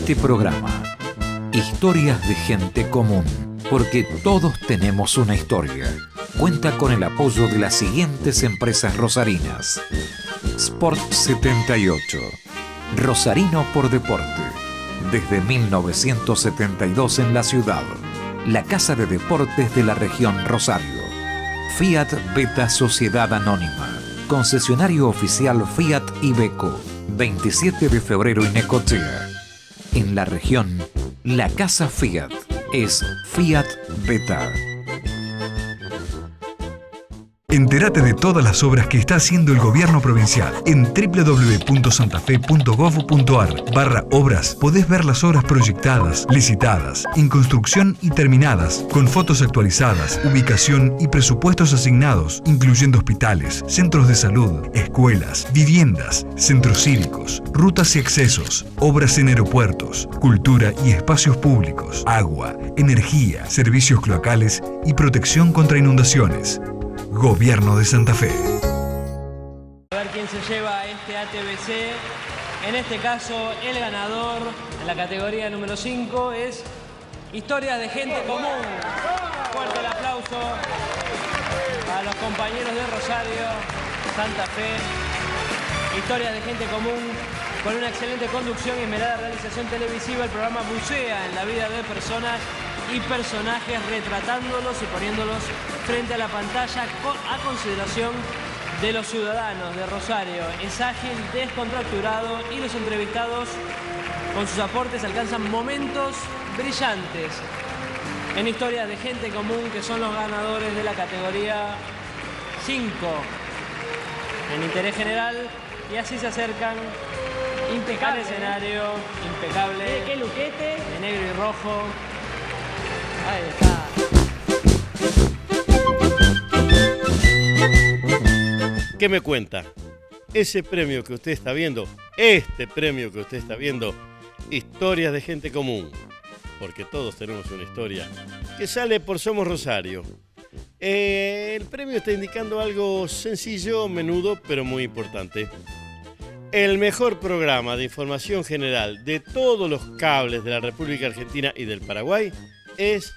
Este programa, Historias de Gente Común, porque todos tenemos una historia, cuenta con el apoyo de las siguientes empresas rosarinas: Sport 78, Rosarino por Deporte, desde 1972 en la ciudad, la Casa de Deportes de la región Rosario. Fiat Beta Sociedad Anónima, concesionario oficial Fiat Iveco, 27 de febrero y Necochea. En la región, la casa Fiat es Fiat Beta. Entérate de todas las obras que está haciendo el gobierno provincial. En www.santafe.gov.ar/obras podés ver las obras proyectadas, licitadas, en construcción y terminadas, con fotos actualizadas, ubicación y presupuestos asignados, incluyendo hospitales, centros de salud, escuelas, viviendas, centros cívicos, rutas y accesos, obras en aeropuertos, cultura y espacios públicos, agua, energía, servicios cloacales y protección contra inundaciones. Gobierno de Santa Fe. A ver quién se lleva este ATBC. En este caso, el ganador en la categoría número 5 es Historias de Gente Común. Fuerte el aplauso a los compañeros de Rosario, Santa Fe. Historias de Gente Común, con una excelente conducción y esmerada realización televisiva, el programa bucea en la vida de personas y personajes, retratándolos y poniéndolos frente a la pantalla a consideración de los ciudadanos de Rosario. Es ágil, descontracturado y los entrevistados con sus aportes alcanzan momentos brillantes en Historias de Gente Común, que son los ganadores de la categoría 5 en interés general, y así se acercan impecable al escenario, impecable, ¿Qué luquete? de negro y rojo. Ahí está. ¿Qué me cuenta? Ese premio que usted está viendo, este premio que usted está viendo, Historias de Gente Común, porque todos tenemos una historia, que sale por Somos Rosario. El premio está indicando algo sencillo, menudo, pero muy importante. El mejor programa de información general de todos los cables de la República Argentina y del Paraguay es,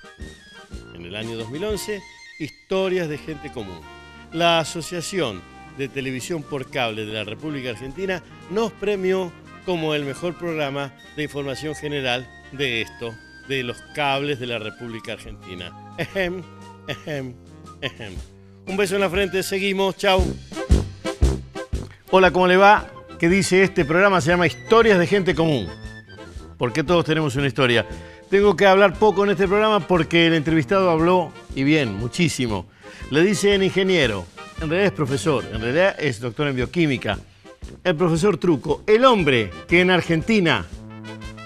en el año 2011, Historias de Gente Común. La Asociación de Televisión por Cable de la República Argentina nos premió como el mejor programa de información general de esto, de los cables de la República Argentina. Ejem, ejem, ejem. Un beso en la frente, seguimos, chau. Hola, ¿cómo le va? ¿Qué dice este programa? Se llama Historias de Gente Común, porque todos tenemos una historia. Tengo que hablar poco en este programa porque el entrevistado habló, y bien, muchísimo. Le dicen ingeniero, en realidad es profesor, en realidad es doctor en bioquímica. El profesor Truco, el hombre que en Argentina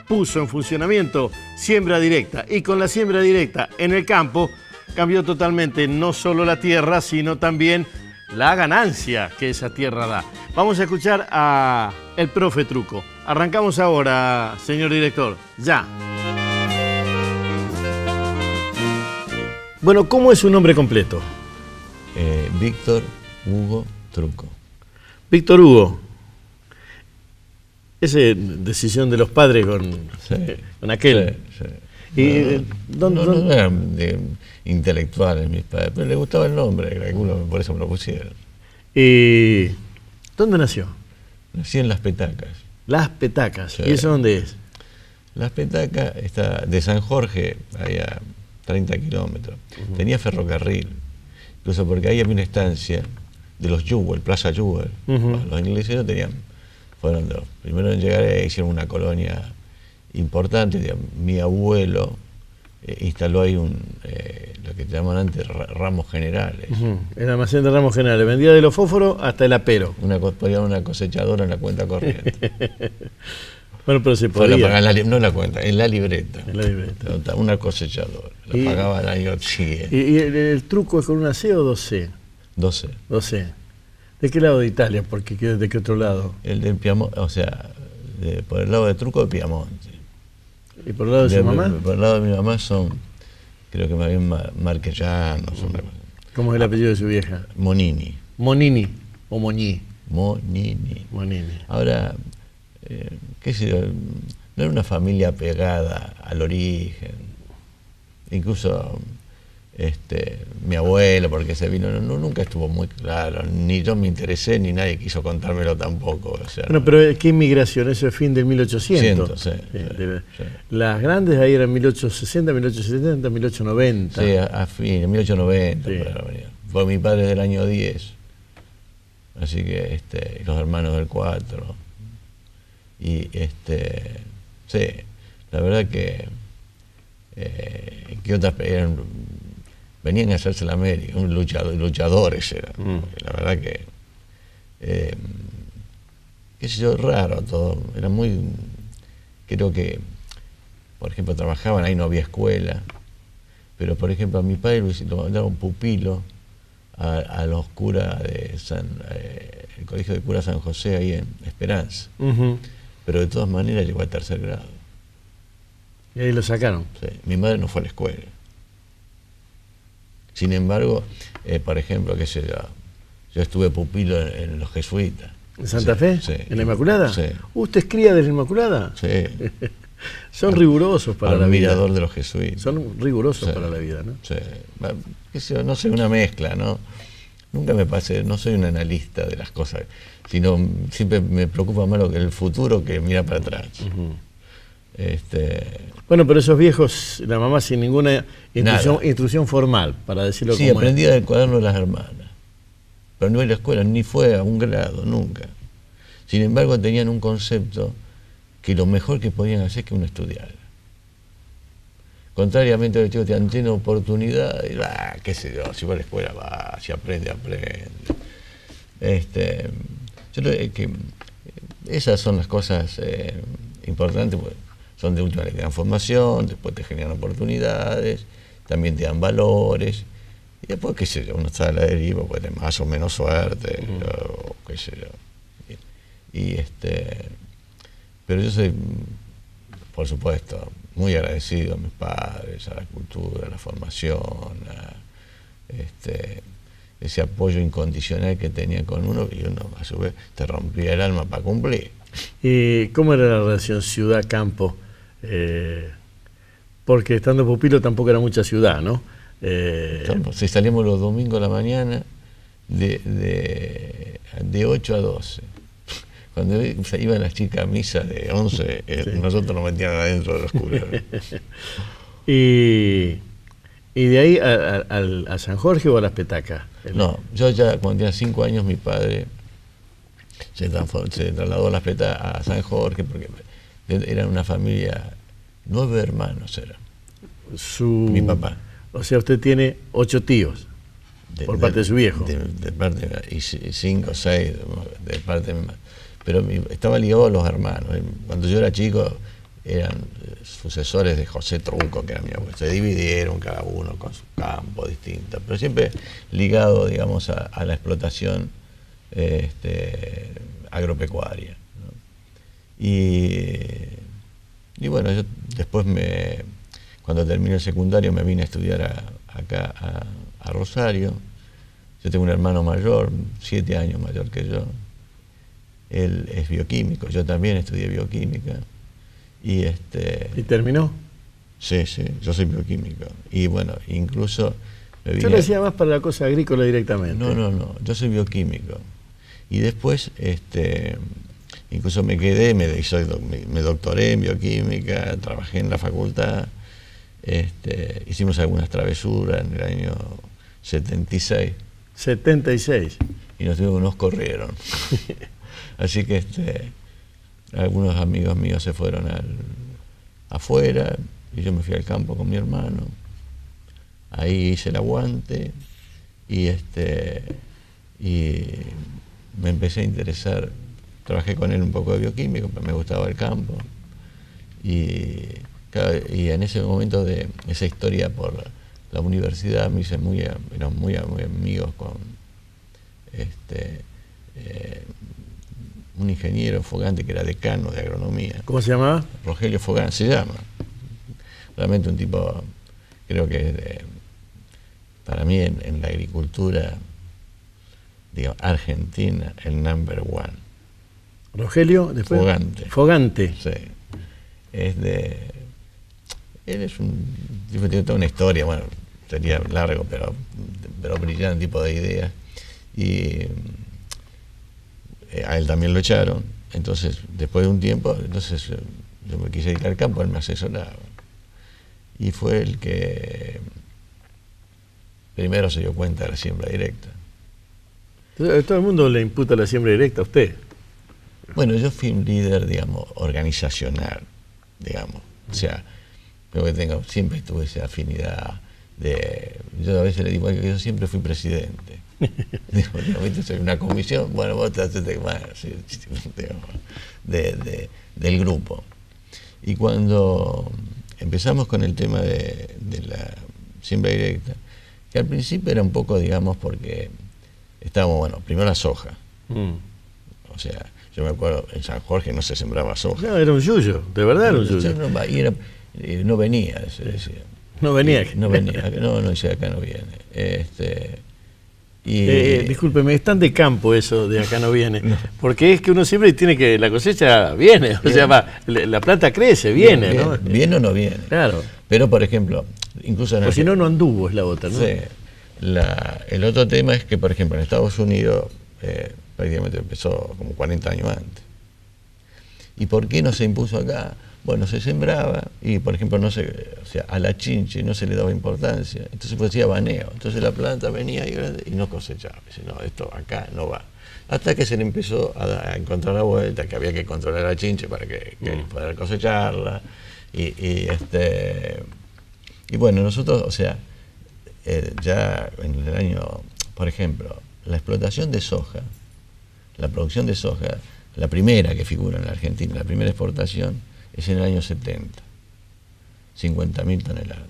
puso en funcionamiento siembra directa, y con la siembra directa en el campo cambió totalmente no solo la tierra, sino también la ganancia que esa tierra da. Vamos a escuchar a el profe Truco. Arrancamos ahora, señor director, ya. Bueno, ¿cómo es su nombre completo? Víctor Hugo Truco. Víctor Hugo. Esa es decisión de los padres con aquel. Sí. ¿Y no eran intelectuales mis padres, pero les gustaba el nombre, algunos por eso me lo pusieron. ¿Y dónde nació? Nací en Las Petacas. Las Petacas. Sí. ¿Y eso dónde es? Las Petacas está de San Jorge, allá 30 kilómetros. Tenía ferrocarril, incluso porque ahí había una estancia de los Jewel, Plaza Jewel. Los ingleses no tenían, fueron los primeros en llegar, hicieron una colonia importante. Digamos. Mi abuelo instaló ahí lo que llaman antes ramos generales. El almacén de ramos generales. Vendía de los fósforos hasta el apero. Ponían una cosechadora en la cuenta corriente. Bueno, pero se podía. No en la cuenta, en la libreta. En la libreta. Una cosechadora. La pagaba el año siguiente. ¿Y el truco es con una C o dos C? 12. 12. ¿De qué lado de Italia? Porque ¿de qué otro lado? El del Piamonte, o sea, por el lado de Truco de Piamonte. ¿Y por el lado de su mamá? Por el lado de mi mamá son, creo que más bien marquellanos. ¿Cómo es el apellido de su vieja? Monini. Monini o Moñí. Monini. Monini. Ahora, qué sé yo, no era una familia pegada al origen. Incluso mi abuelo, porque se vino, nunca estuvo muy claro, ni yo me interesé, ni nadie quiso contármelo tampoco. O sea, bueno, pero ¿qué inmigración? Eso es fin del 1800. Sí. Las grandes ahí eran 1860, 1870, 1890. Sí, a fin, en 1890. Sí. Fue mi padre del año 10, así que los hermanos del 4. Y sí, la verdad que otras venían a hacerse la América, luchadores eran. La verdad que, qué sé yo, raro todo. Era muy, creo que, por ejemplo, trabajaban, ahí no había escuela, pero por ejemplo a mi padre lo mandaba un pupilo a los curas de el colegio de curas San José ahí en Esperanza. Pero de todas maneras llegó al 3er grado. Y ahí lo sacaron. Sí. Mi madre no fue a la escuela. Sin embargo, por ejemplo, qué sé yo estuve pupilo en los jesuitas. ¿En Santa Fe? Sí. ¿En la Inmaculada? Sí. ¿Usted es cría de la Inmaculada? Sí. Son rigurosos para la vida. Admirador de los jesuitas. Son rigurosos Sí. para la vida, ¿no? Sí. Qué sé yo, no sé, una mezcla, ¿no? Nunca me pasé, no soy un analista de las cosas, sino siempre me preocupa más el futuro que mira para atrás. Bueno, pero esos viejos, la mamá sin ninguna instrucción formal, para decirlo sí, como aprendía del cuaderno de las hermanas, pero no iba a la escuela, ni fue a un grado, nunca. Sin embargo, tenían un concepto que lo mejor que podían hacer es que uno estudiara. Contrariamente a los chicos que tienen oportunidad, qué sé yo, si va a la escuela va, si aprende, aprende. Yo creo que esas son las cosas importantes, porque son de última, te dan formación, después te generan oportunidades, también te dan valores, y después, qué sé yo, uno está a la deriva, puede tener más o menos suerte, o qué sé yo. Pero yo soy, por supuesto, muy agradecido a mis padres, a la cultura, a la formación, ese apoyo incondicional que tenía con uno, y uno a su vez te rompía el alma para cumplir. ¿Y cómo era la relación ciudad-campo? Porque estando pupilo tampoco era mucha ciudad, ¿no? Si salíamos los domingos a la mañana de 8 a 12. Cuando iban las chicas a misa de 11, sí. Nosotros nos metían adentro de los curas. ¿Y de ahí a San Jorge o a las Petacas? No, yo ya cuando tenía 5 años mi padre se trasladó a las Petacas, a San Jorge, porque era una familia, 9 hermanos eran. Mi papá. O sea, usted tiene 8 tíos, por parte de su viejo. De parte, y 5 o 6 de parte de mi madre. Pero estaba ligado a los hermanos. Cuando yo era chico, eran sucesores de José Trunco, que era mi abuelo. Se dividieron cada uno con su campo distinto, pero siempre ligado, digamos, a la explotación agropecuaria, ¿no? Y bueno, yo después, cuando terminé el secundario, me vine a estudiar acá a Rosario. Yo tengo un hermano mayor, 7 años mayor que yo. Él es bioquímico, yo también estudié bioquímica. ¿Y terminó? Sí, yo soy bioquímico. Y bueno, incluso... Yo le decía más para la cosa agrícola directamente. No, yo soy bioquímico. Y después, incluso me quedé, me doctoré en bioquímica, trabajé en la facultad, hicimos algunas travesuras en el año 76. 76. Y nos corrieron. Así que algunos amigos míos se fueron afuera y yo me fui al campo con mi hermano. Ahí hice el aguante y me empecé a interesar. Trabajé con él un poco de bioquímico, pero me gustaba el campo. Y en ese momento de esa historia por la universidad me hice éramos muy amigos con un ingeniero Fogante que era decano de agronomía. ¿Cómo se llamaba? Rogelio Fogante se llama. Realmente un tipo, creo que para mí en la agricultura, digamos, argentina, el number 1. Rogelio, después. Fogante. Fogante. Sí. Él es un tipo, tiene toda una historia, bueno, sería largo, pero brillante tipo de ideas. Y a él también lo echaron. Entonces, después de un tiempo, entonces yo me quise dedicar al campo, él me asesoraba. Y fue el que primero se dio cuenta de la siembra directa. Todo el mundo le imputa la siembra directa a usted. Bueno, yo fui un líder, digamos, organizacional, digamos. O sea, creo que siempre tuve esa afinidad de... Yo a veces le digo que yo siempre fui presidente. Digo, yo soy una comisión, bueno, vos te haces del grupo. Y cuando empezamos con el tema de la siembra directa, que al principio era un poco, digamos, porque estábamos, bueno, primero la soja. O sea, yo me acuerdo, en San Jorge no se sembraba soja. No, era un yuyo, de verdad era un yuyo. No venía, se decía. No venía. No, dice, acá no viene. Discúlpeme, es tan de campo eso de acá no viene, porque es que uno siempre tiene que, la cosecha viene, o sea, la planta crece, viene, ¿no? ¿Viene o no viene? Claro. Pero, por ejemplo, incluso... O si no, no anduvo, es la otra, ¿no? Sí. El otro tema es que, por ejemplo, en Estados Unidos prácticamente empezó como 40 años antes. ¿Y por qué no se impuso acá? Bueno, se sembraba y, por ejemplo, a la chinche no se le daba importancia, entonces pues hacía baneo. Entonces la planta venía y no cosechaba. Dice, no, esto acá no va. Hasta que se le empezó a encontrar la vuelta, que había que controlar la chinche para que poder cosecharla. Y bueno, nosotros, o sea, ya en el año, por ejemplo, la explotación de soja, la producción de soja, la primera que figura en la Argentina, la primera exportación, es en el año 70, 50.000 toneladas.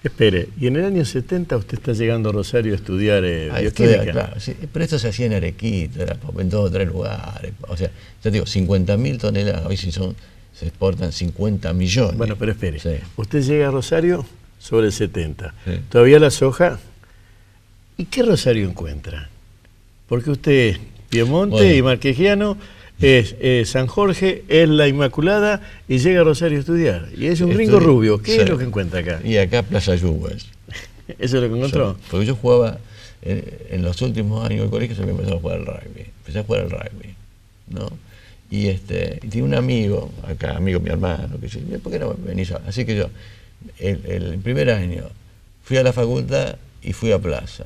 Espere, y en el año 70 usted está llegando a Rosario a estudiar bioquímica. Claro, sí, pero esto se hacía en Arequita, en 2 o 3 lugares. O sea, ya digo, 50.000 toneladas, hoy se exportan 50 millones. Bueno, pero espere, sí. Usted llega a Rosario sobre el 70, sí. Todavía la soja, ¿y qué Rosario encuentra? Porque usted es Piemonte y marquejiano, es San Jorge, es la Inmaculada y llega a Rosario a estudiar. Y es un gringo rubio. ¿Qué es lo que encuentra acá? Y acá Plaza Jugos. ¿Eso es lo que encontró? Porque yo jugaba, en los últimos años del colegio se me empezó a jugar al rugby. Empecé a jugar al rugby, ¿no? Y tenía un amigo, acá, amigo mi hermano, que dice, ¿por qué no venís a...? Así que yo, el primer año, fui a la facultad y fui a Plaza.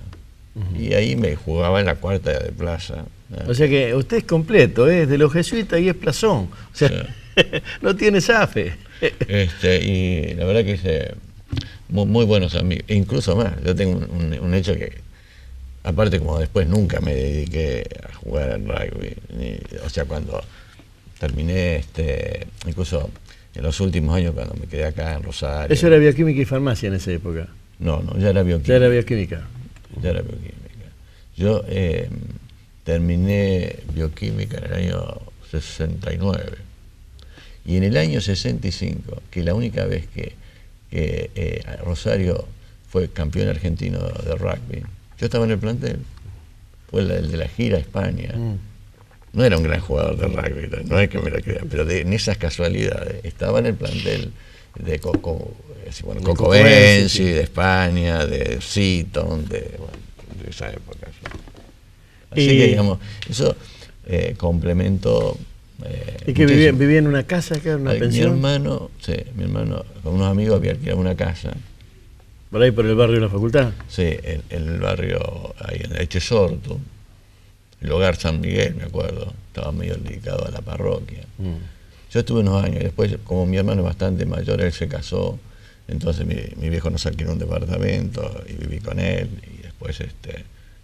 Y ahí me jugaba en la cuarta de Plaza. O sea que usted es completo, es de los jesuitas y es plazón. O sea, sí. No tiene zafe. Y la verdad que hice muy buenos amigos. E incluso más, yo tengo un hecho que, aparte como después nunca me dediqué a jugar al rugby. O sea, cuando terminé, incluso en los últimos años cuando me quedé acá en Rosario. ¿Eso era bioquímica y farmacia en esa época? No, ya era bioquímica. Ya era bioquímica. Ya era bioquímica. Yo terminé bioquímica en el año 69. Y en el año 65, que la única vez que Rosario fue campeón argentino de rugby, yo estaba en el plantel. Fue el de la gira a España. No era un gran jugador de rugby, no es que me lo crean, pero en esas casualidades estaba en el plantel de Cocobensi, de España, de Seaton, de esa época. Así que, digamos, eso complementó. ¿Y que vivía en una casa acá, en una pensión? Mi hermano, con unos amigos había alquilado una casa. ¿Por ahí, por el barrio de la facultad? Sí, en el barrio, ahí en Echesorto, el hogar San Miguel, me acuerdo, estaba medio dedicado a la parroquia. Yo estuve unos años, después, como mi hermano es bastante mayor, él se casó, entonces mi viejo nos alquiló un departamento y viví con él, y después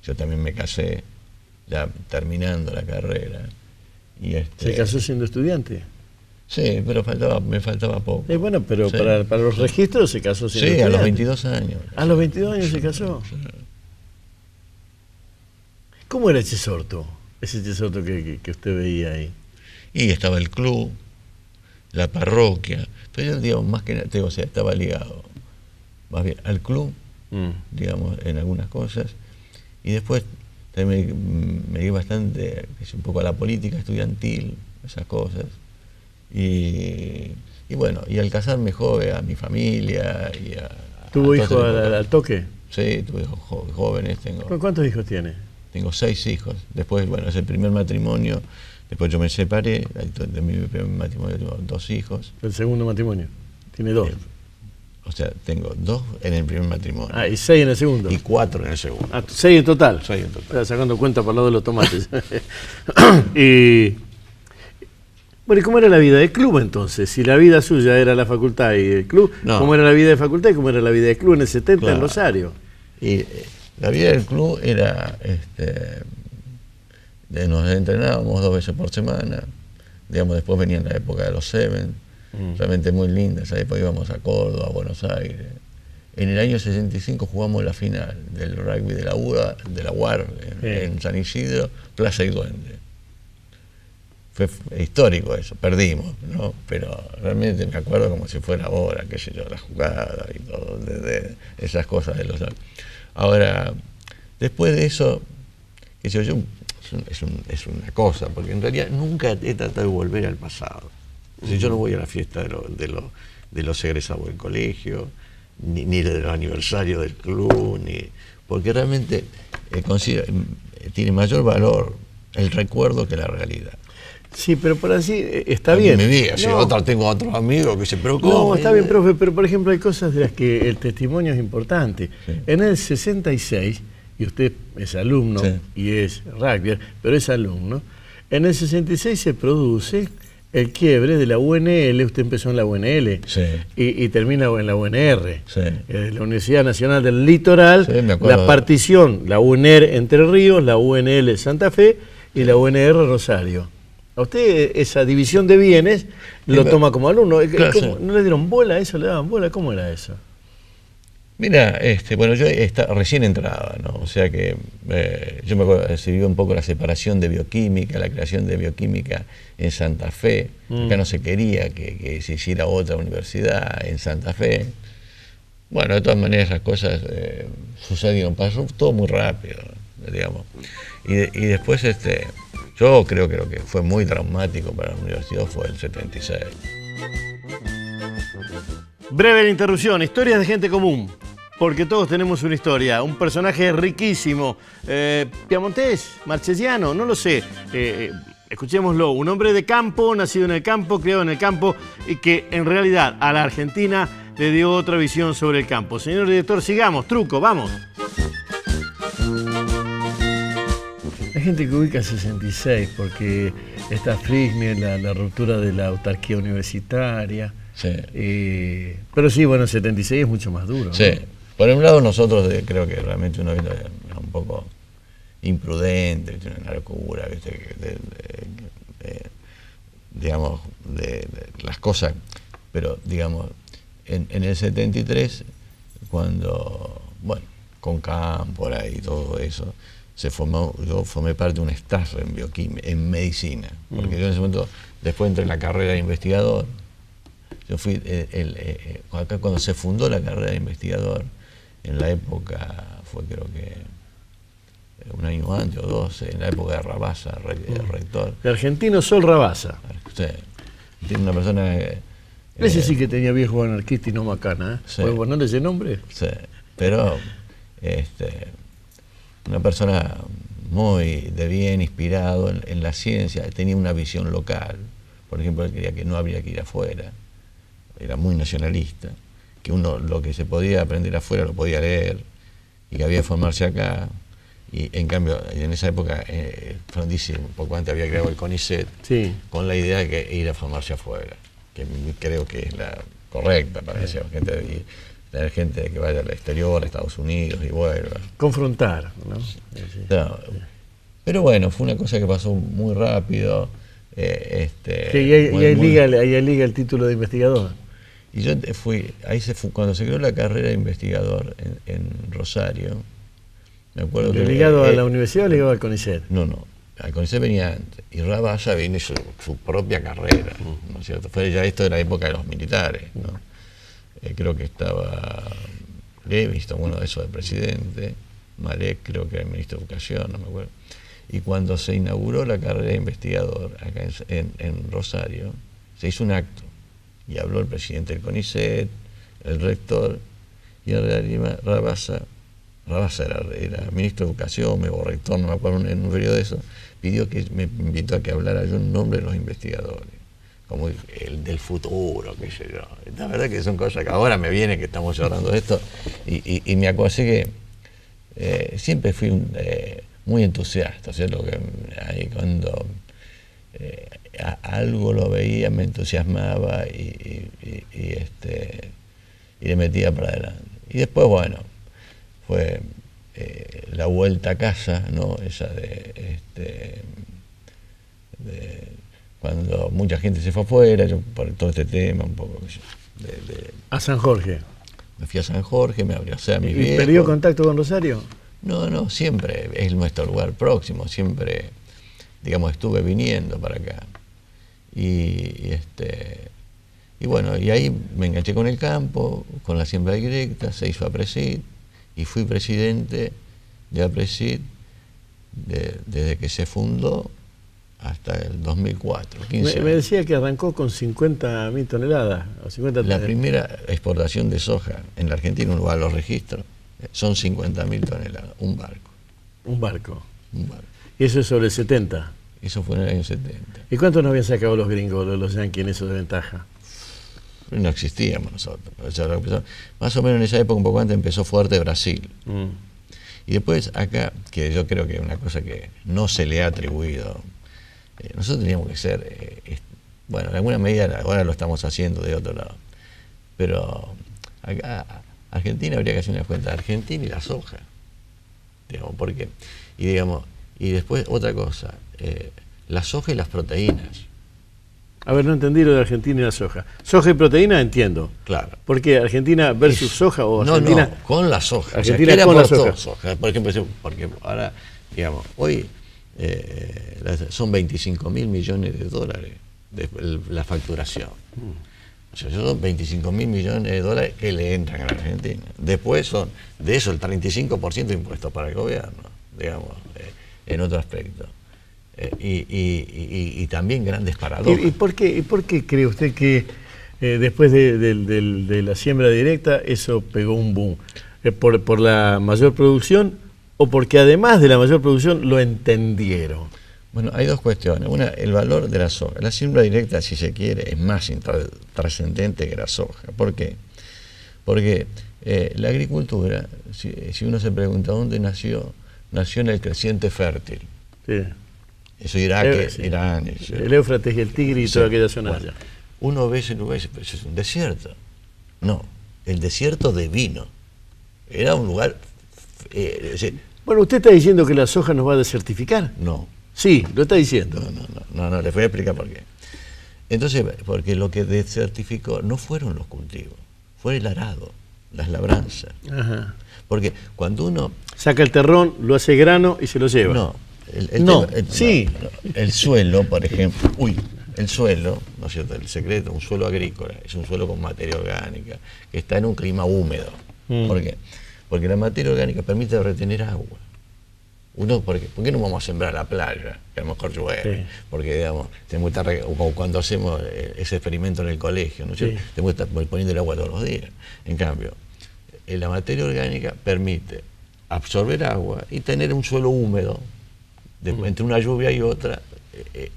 yo también me casé, ya terminando la carrera. Y ¿Se casó siendo estudiante? Sí, pero me faltaba poco. Bueno, pero sí. para los registros se casó siendo estudiante. Sí, a los 22 años. ¿A los 22 años se casó? Sí. ¿Cómo era Echesorto? Ese Echesorto que usted veía ahí. Y estaba el club, la parroquia, pero yo, digamos, más que nada, o sea, estaba ligado más bien al club, digamos, en algunas cosas, y después también me di bastante, un poco a la política estudiantil, esas cosas, y Y bueno, y al casarme joven a mi familia y a... ¿Tuvo hijos al toque? Sí, tuve hijos jóvenes. ¿Cuántos hijos tiene? Tengo 6 hijos. Después, bueno, es el primer matrimonio. Después yo me separé. De mi primer matrimonio tengo 2 hijos. ¿El segundo matrimonio? Tiene 2. O sea, tengo 2 en el primer matrimonio. Ah, y 6 en el segundo. Y 4 en el segundo. Ah, 6 en total. 6 en total. Estaba sacando cuenta por el lado de los tomates. Bueno, ¿y cómo era la vida de club entonces? Si la vida suya era la facultad y el club, no. ¿Cómo era la vida de facultad y cómo era la vida de club en el 70 claro. en Rosario? Y la vida del club era, nos entrenábamos 2 veces por semana, digamos, después venía la época de los Seven, realmente muy linda, esa época íbamos a Córdoba, a Buenos Aires. En el año 65 jugamos la final del rugby de la UAR en San Isidro, Plaza y Duende. Fue histórico eso, perdimos, ¿no? Pero realmente me acuerdo como si fuera ahora, qué sé yo, la jugada y todo, de esas cosas de los... Ahora, después de eso, qué sé yo, es una cosa, porque en realidad nunca he tratado de volver al pasado. O sea, yo no voy a la fiesta de los egresados del colegio, ni de los aniversarios del club, porque realmente tiene mayor valor el recuerdo que la realidad. Sí, pero por así está bien. Me diga, si tengo otros amigos que se preocupan. No, está bien, profe, pero por ejemplo hay cosas de las que el testimonio es importante. Sí. En el 66, y usted es alumno sí. y es rugbyer, pero es alumno, en el 66 se produce el quiebre de la UNL, usted empezó en la UNL sí. y termina en la UNR, sí. La Universidad Nacional del Litoral, sí, la partición, la UNR Entre Ríos, la UNL Santa Fe y la UNR Rosario. A usted esa división de bienes lo toma como alumno. Claro, ¿no le dieron bola a eso? ¿Le daban bola? ¿Cómo era eso? Mira, bueno, yo recién entraba, ¿no? O sea que yo me acuerdo, se vivió un poco la separación de bioquímica, la creación de bioquímica en Santa Fe. Acá no se quería que se hiciera otra universidad en Santa Fe. Bueno, de todas maneras esas cosas sucedieron, pasó todo muy rápido, digamos. Y después yo creo que lo que fue muy traumático para la universidad fue el 76. Breve interrupción, historias de gente común, porque todos tenemos una historia, un personaje riquísimo, piamontés, marchesiano, no lo sé, escuchémoslo, un hombre de campo, nacido en el campo, criado en el campo, y que en realidad a la Argentina le dio otra visión sobre el campo. Señor director, sigamos, truco, vamos. Hay gente que ubica el 66 porque está Frischner, la ruptura de la autarquía universitaria. Sí. Pero sí, bueno, el 76 es mucho más duro. Sí. ¿No? Por un lado nosotros creo que realmente uno es un poco imprudente, tiene una locura, digamos, de las cosas, pero digamos, en el 73, cuando, bueno, con Cámpora y todo eso, yo formé parte de un staff en bioquímica, en medicina, porque yo en ese momento, después entré en la carrera de investigador. Yo fui, acá cuando se fundó la carrera de investigador, en la época, fue creo que un año antes o 12, en la época de Rabasa, el rector. El argentino Sol Rabasa. Sí, tiene una persona... Ese sí que tenía viejo anarquista y no macana, ¿eh? Sí. ¿Puedes ponerle ese nombre? Sí, pero una persona muy de bien, inspirado en la ciencia, tenía una visión local. Por ejemplo, él quería que no habría que ir afuera. Era muy nacionalista, que uno lo que se podía aprender afuera lo podía leer y que había que formarse acá. Y en cambio, en esa época, dice, un poco antes había creado el CONICET, sí, con la idea de que ir a formarse afuera, que creo que es la correcta para que sea gente, tener gente que vaya al exterior, a Estados Unidos y vuelva. Confrontar, ¿no? Sí. No, pero bueno, fue una cosa que pasó muy rápido. Sí, y ahí liga el título de investigador. Y yo fui, cuando se creó la carrera de investigador en Rosario, me acuerdo que... ¿Ligado a la universidad o ligado al CONICET? No, al CONICET venía antes, y Rabasa vino su propia carrera, ¿no es cierto? Fue ya esto de la época de los militares, ¿no? Creo que estaba Levingston, uno de esos de presidente, Malek creo que era el ministro de Educación, no me acuerdo. Y cuando se inauguró la carrera de investigador acá en Rosario, se hizo un acto y habló el presidente del CONICET, el rector, y en realidad Rabasa era ministro de Educación, o rector, no me acuerdo, en un periodo de eso, me invitó a que hablara yo en nombre de los investigadores, como el del futuro, qué sé yo. La verdad que son cosas que ahora me viene que estamos hablando de esto, y me acordé que siempre fui muy entusiasta, ¿cierto? Que ahí cuando algo lo veía me entusiasmaba y le metía para adelante. Y después, bueno, fue la vuelta a casa, ¿no? Esa de cuando mucha gente se fue afuera, yo por todo este tema, un poco. A San Jorge. Me fui a San Jorge, me abrió a mi ¿Y viejo. perdió contacto con Rosario? No, siempre es nuestro lugar próximo, siempre, digamos, estuve viniendo para acá. Y bueno, y ahí me enganché con el campo, con la siembra directa, se hizo APRESID, y fui presidente de APRESID desde que se fundó hasta el 2004, 15 años. Me decía que arrancó con 50.000 toneladas. O 50 La primera exportación de soja en la Argentina, uno va a los registros, son 50.000 toneladas, un barco. Un barco. Un barco. Y eso es sobre el 70. Eso fue en el año 70. ¿Y cuánto nos habían sacado los gringos, los yanquis, en eso de ventaja? No existíamos nosotros. O sea, más o menos en esa época, un poco antes, empezó fuerte Brasil. Y después acá, que yo creo que es una cosa que no se le ha atribuido, nosotros teníamos que ser, bueno, en alguna medida ahora lo estamos haciendo de otro lado, pero acá Argentina habría que hacer una cuenta de Argentina y la soja, digamos, porque, y después otra cosa, la soja y las proteínas. A ver, no entendí lo de Argentina y la soja. Soja y proteína entiendo. Claro. ¿Por qué? ¿Argentina versus soja o Argentina? No, con la soja. Argentina o sea, con la soja. Por ejemplo, porque ahora, digamos, hoy son 25.000 millones de dólares la facturación. O sea, son 25.000 millones de dólares que le entran a la Argentina. Después son, de eso, el 35% de impuestos para el gobierno, digamos, en otro aspecto. Y también grandes paradojas. ¿Y por qué cree usted que después de la siembra directa eso pegó un boom? ¿Por la mayor producción o porque además de la mayor producción lo entendieron? Bueno, hay dos cuestiones. Una, el valor de la soja. La siembra directa, si se quiere, es más trascendente que la soja. ¿Por qué? Porque la agricultura, si uno se pregunta dónde nació en el creciente fértil. Sí. Eso Irak, Sí. Irán. El Éufrates y el Tigre y toda aquella zona allá. Uno ve ese lugar y dice, pero eso es un desierto. No, el desierto de vino. Era un lugar... Bueno, ¿usted está diciendo que la soja nos va a desertificar? No. Sí, lo está diciendo. No, les voy a explicar por qué. Entonces, porque lo que desertificó no fueron los cultivos, fue el arado, las labranzas. Ajá. Porque cuando uno... Saca el terrón, lo hace grano y se lo lleva. No. El suelo, por ejemplo, el suelo, ¿no es cierto? El secreto, un suelo agrícola, es un suelo con materia orgánica, que está en un clima húmedo. ¿Por qué? Porque la materia orgánica permite retener agua. ¿Por qué no vamos a sembrar la playa? Que a lo mejor llueve. Sí. Porque, digamos, tenemos que estar, como cuando hacemos ese experimento en el colegio, ¿no es cierto? Sí. Tenemos que estar poniendo el agua todos los días. En cambio, la materia orgánica permite absorber agua y tener un suelo húmedo, entre una lluvia y otra,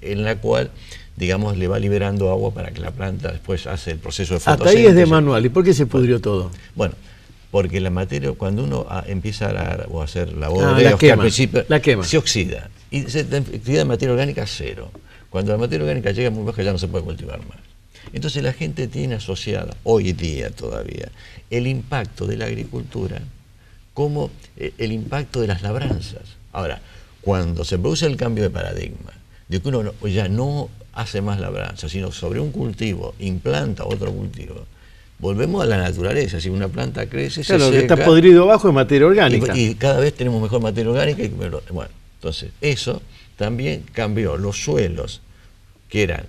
en la cual, digamos, le va liberando agua para que la planta después hace el proceso de fotosíntesis. Hasta ahí es de manual. ¿Y por qué se pudrió todo? Bueno, porque la materia, cuando uno empieza a arar o a hacer labor que al principio la quema. Se oxida. Y se actividad de materia orgánica cero. Cuando la materia orgánica llega muy baja ya no se puede cultivar más. Entonces la gente tiene asociada, hoy día todavía, el impacto de la agricultura como el impacto de las labranzas. Ahora, cuando se produce el cambio de paradigma, de que uno ya no hace más labranza, sino sobre un cultivo implanta otro cultivo, volvemos a la naturaleza. Si una planta crece, claro, se seca, lo que está podrido abajo es materia orgánica. Y cada vez tenemos mejor materia orgánica. Bueno, entonces, eso también cambió los suelos que eran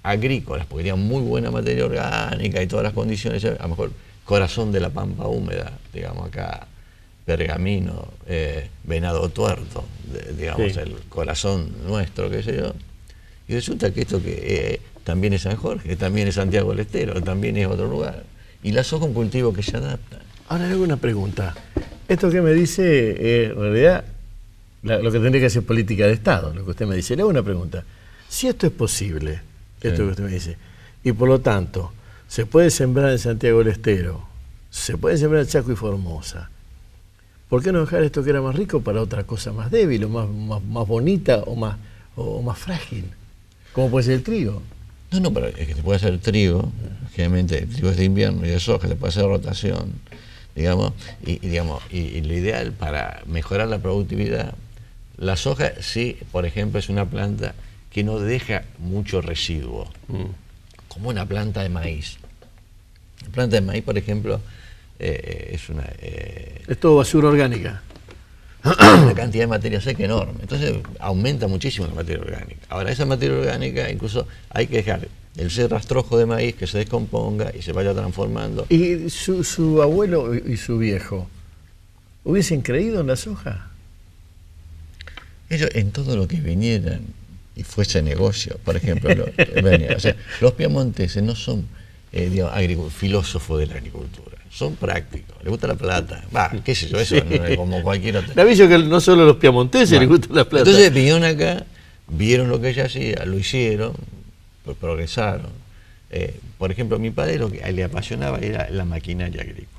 agrícolas, porque tenían muy buena materia orgánica y todas las condiciones, a lo mejor corazón de la pampa húmeda, digamos acá, Pergamino, Venado Tuerto, digamos, sí. El corazón nuestro, qué sé yo. Y resulta que esto que también es San Jorge, también es Santiago del Estero, también es otro lugar. Y la soja es un cultivo que se adapta. Ahora le hago una pregunta. Esto que me dice, en realidad, lo que tendría que hacer política de Estado, lo que usted me dice. Le hago una pregunta. Si esto es posible, esto que usted me dice, y por lo tanto, se puede sembrar en Santiago del Estero, se puede sembrar en Chaco y Formosa, ¿por qué no dejar esto que era más rico para otra cosa más débil, o más bonita, o más frágil? Como puede ser el trigo. No, pero es que se puede hacer trigo, generalmente el trigo es de invierno y de soja, se puede hacer rotación, digamos, y lo ideal para mejorar la productividad, la soja sí, por ejemplo, es una planta que no deja mucho residuo, como una planta de maíz. La planta de maíz, por ejemplo, es una... es todo basura orgánica. Una cantidad de materia seca enorme, entonces aumenta muchísimo la materia orgánica. Ahora, esa materia orgánica incluso hay que dejar el rastrojo de maíz que se descomponga y se vaya transformando. ¿Y su abuelo y su viejo hubiesen creído en la soja? Ellos, en todo lo que vinieran y fuese negocio, por ejemplo, o sea, los piamonteses no son filósofos de la agricultura, son prácticos, les gusta la plata, qué sé yo, eso no es como cualquier otro. Le aviso que no solo a los piamonteses les gusta la plata. Entonces vinieron acá, vieron lo que ella hacía, lo hicieron, pues progresaron. Por ejemplo, mi padre lo que le apasionaba era la maquinaria agrícola.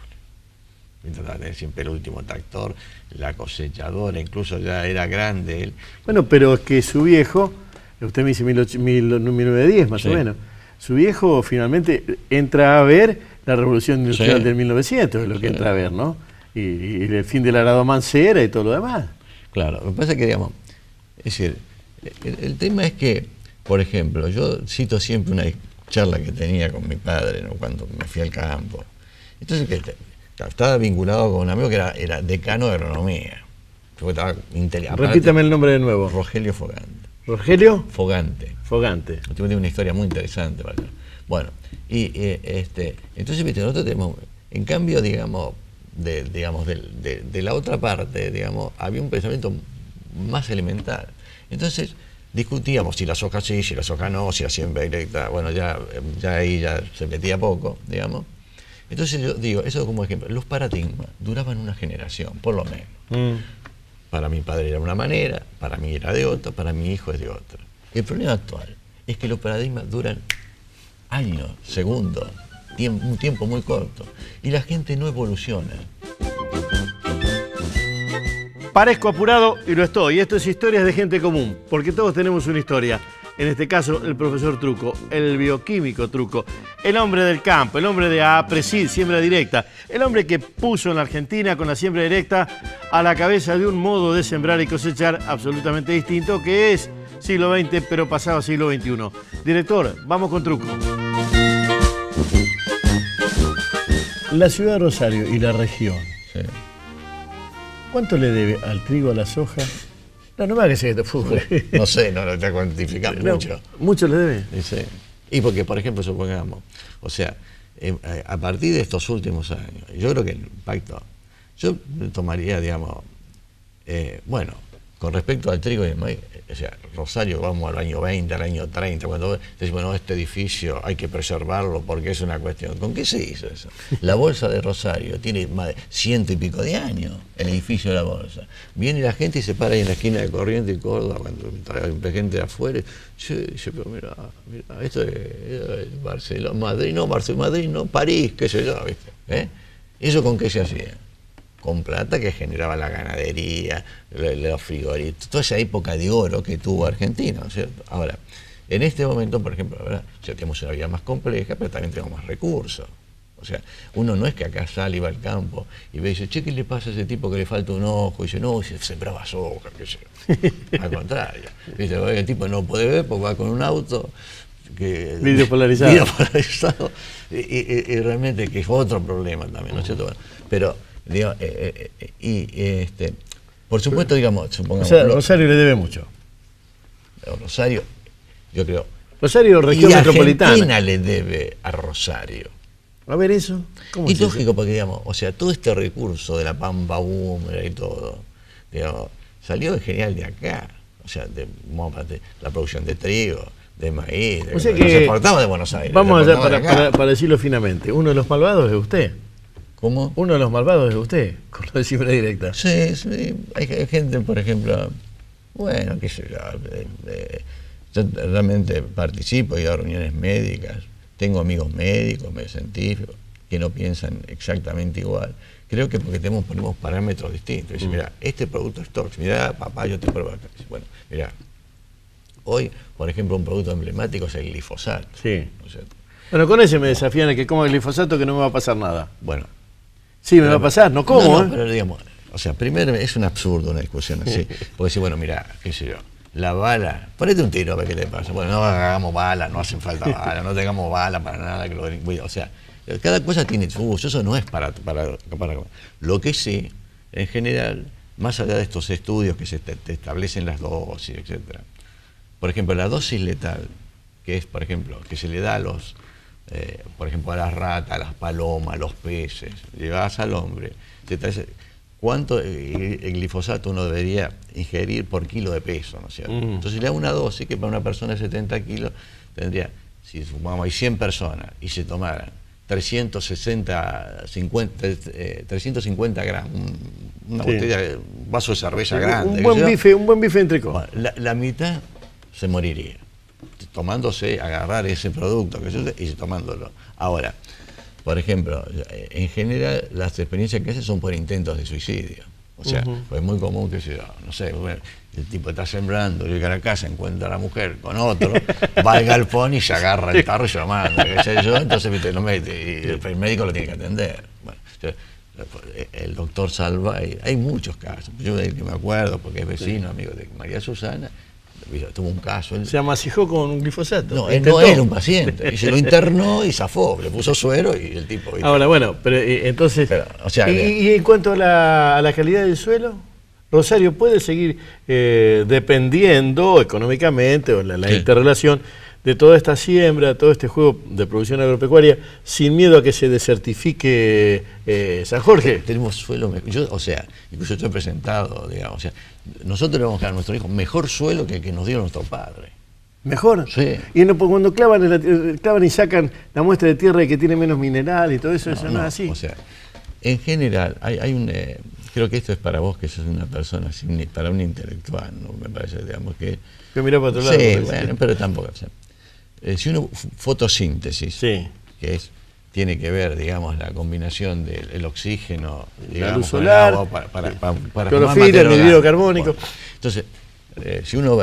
Trataba de tener siempre el último tractor, la cosechadora, incluso ya era grande él. Bueno, pero es que su viejo, usted me dice 1910 más o menos, su viejo finalmente entra a ver la revolución industrial del 1900, es lo que entra a ver, ¿no? Y el fin del arado mancera y todo lo demás. Claro, lo que pasa es que, digamos, es decir, el tema es que, por ejemplo, yo cito siempre una charla que tenía con mi padre, ¿no?, cuando me fui al campo. Entonces, estaba vinculado con un amigo que era decano de agronomía. Repítame el nombre de nuevo. Rogelio Fogante. ¿Rogelio? Fogante. Fogante. Tiene una historia muy interesante. Bueno, y entonces, viste, nosotros tenemos, en cambio, digamos, de la otra parte, digamos, había un pensamiento más elemental. Entonces, discutíamos si la soja sí, si la soja no, si la siembra directa, bueno, ya ahí ya se metía poco, digamos. Entonces yo digo, eso como ejemplo, los paradigmas duraban una generación, por lo menos. Para mi padre era una manera, para mí era de otra, para mi hijo es de otra. El problema actual es que los paradigmas duran años, segundos, un tiempo muy corto, y la gente no evoluciona. Parezco apurado y lo estoy. Esto es Historias de Gente Común, porque todos tenemos una historia. En este caso, el profesor Truco, el bioquímico Truco, el hombre del campo, el hombre de APRESID, siembra directa, el hombre que puso en la Argentina con la siembra directa a la cabeza de un modo de sembrar y cosechar absolutamente distinto, que es siglo XX, pero pasado siglo XXI. Director, vamos con Truco. La ciudad de Rosario y la región, Sí. ¿cuánto le debe al trigo, a la soja? No me haga que se te fugue. No sé, no lo está cuantificando mucho. ¿Mucho le debe? Sí. Y porque, por ejemplo, supongamos, o sea, a partir de estos últimos años, yo creo que el impacto, yo tomaría, digamos, bueno, con respecto al trigo y el maíz, o sea, Rosario, vamos al año 20, al año 30, cuando decimos, bueno, este edificio hay que preservarlo porque es una cuestión. ¿Con qué se hizo eso? La bolsa de Rosario tiene más de 100 y pico de años, el edificio de la bolsa. Viene la gente y se para ahí en la esquina de Corrientes y Córdoba, cuando trae gente de afuera, dice, pero mira, esto es Barcelona, Madrid no, París, qué sé yo, ¿viste? ¿Eso con qué se hacía? Con plata que generaba la ganadería, los frigoríficos, toda esa época de oro que tuvo Argentina, ¿no es cierto? Ahora, en este momento, por ejemplo, ¿verdad?, ya tenemos una vida más compleja, pero también tenemos más recursos. O sea, uno no es que acá sale y va al campo y ve y dice, che, ¿qué le pasa a ese tipo que le falta un ojo? Y dice, no, se sembraba soja, qué sé yo. Al contrario, ¿viste? El tipo no puede ver porque va con un auto vidrio polarizado. Y realmente que es otro problema también, ¿no es cierto? Bueno, pero digo, por supuesto, digamos, supongamos... O sea, Rosario le debe mucho. Rosario, yo creo... Rosario, región metropolitana. Argentina le debe a Rosario. A ver eso. ¿Cómo Y es lógico, eso? porque, digamos, o sea, todo este recurso de la pampa húmeda y todo, digamos, salió en general de acá. O sea, la producción de trigo, de maíz, O sea nos que exportamos de Buenos Aires. vamos nos allá exportamos de acá. para decirlo finamente. Uno de los malvados es usted. ¿Cómo? Uno de los malvados es usted, con la cifra directa. Sí, sí. Hay gente, por ejemplo, bueno, qué sé yo, yo realmente participo, he ido a reuniones médicas, tengo amigos médicos, científicos, que no piensan exactamente igual. Creo que porque ponemos parámetros distintos. Dice, mira, este producto es tóxico, mira, papá, yo te pruebo acá. Dice, bueno, mira, hoy, por ejemplo, un producto emblemático es el glifosato. Sí. ¿No es cierto? Bueno, con ese me desafían a que coma glifosato, que no me va a pasar nada. Bueno. Sí, me va a pasar, no como, No, pero digamos, o sea, primero es un absurdo una discusión así. Porque decir, bueno, mira, qué sé yo, la bala, ponete un tiro a ver qué te pasa. Bueno, no hagamos bala, no hacen falta bala, no tengamos bala para nada. O sea, cada cosa tiene su uso, eso no es para. Lo que sí, en general, más allá de estos estudios que te establecen las dosis, etcétera. Por ejemplo, la dosis letal, que es, por ejemplo, que se le da a los, por ejemplo, a las ratas, a las palomas, a los peces, llegadas al hombre, ¿cuánto el glifosato uno debería ingerir por kilo de peso? ¿No es cierto? Entonces le da una dosis que para una persona de 70 kilos tendría, si sumamos hay 100 personas y se tomaran 350 gramos, una botella, un vaso de cerveza grande. Un buen bife entre bueno, la mitad se moriría tomándose, agarrar ese producto y tomándolo. Ahora, por ejemplo, en general las experiencias que hacen son por intentos de suicidio. O sea, pues es muy común que no sé, el tipo está sembrando, llega a la casa, encuentra a la mujer con otro, va al galpón y se agarra el tarro y se lo manda, qué sé yo, entonces ¿viste? Lo mete y el médico lo tiene que atender. Bueno, el doctor Salva, hay muchos casos. Yo del que me acuerdo, porque es vecino, amigo de María Susana, tuvo un caso. Se amasijó con un glifosato. No, él no era un paciente. Y se lo internó y zafó, le puso suero y el tipo. Ahora, bueno, pero entonces. Pero, o sea, ¿Y en cuanto a la calidad del suelo? Rosario puede seguir dependiendo económicamente o la interrelación de toda esta siembra, todo este juego de producción agropecuaria, sin miedo a que se desertifique San Jorge. Tenemos suelo, incluso yo he presentado, digamos, o sea, nosotros le vamos a dar a nuestro hijo mejor suelo que el que nos dio nuestro padre. ¿Mejor? Sí. Y cuando clavan y sacan la muestra de tierra y que tiene menos mineral y todo eso, eso no es así. O sea, en general, hay un... creo que esto es para vos, que sos una persona, para un intelectual, ¿no? Me parece, digamos que... Que mirá para otro lado. Sí, bueno, pero tampoco... O sea, si uno fotosíntesis, que tiene que ver, digamos, la combinación del oxígeno, digamos, la luz solar, el agua para clorofila, el anhídrido carbónico. Bueno, entonces, si uno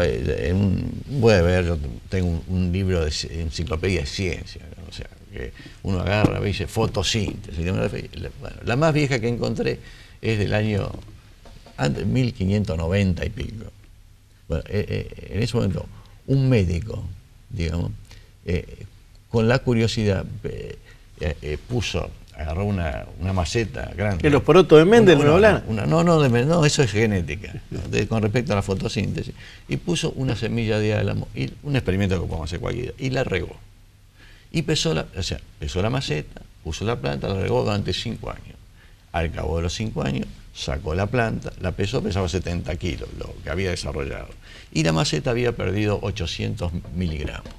puede ver, yo tengo un libro de enciclopedia de ciencia, ¿no? O sea, que uno agarra y dice fotosíntesis. Bueno, la más vieja que encontré es del año 1590 y pico. Bueno, en ese momento, un médico, digamos, con la curiosidad agarró una maceta grande. ¿Que los porotos de Mendel no hablan? No, eso es genética, ¿no? Con respecto a la fotosíntesis. Y puso una semilla de álamo, y un experimento que podemos hacer cualquiera, y la regó. Y pesó la maceta, puso la planta, la regó durante 5 años. Al cabo de los 5 años, sacó la planta, la pesaba 70 kilos, lo que había desarrollado. Y la maceta había perdido 800 miligramos.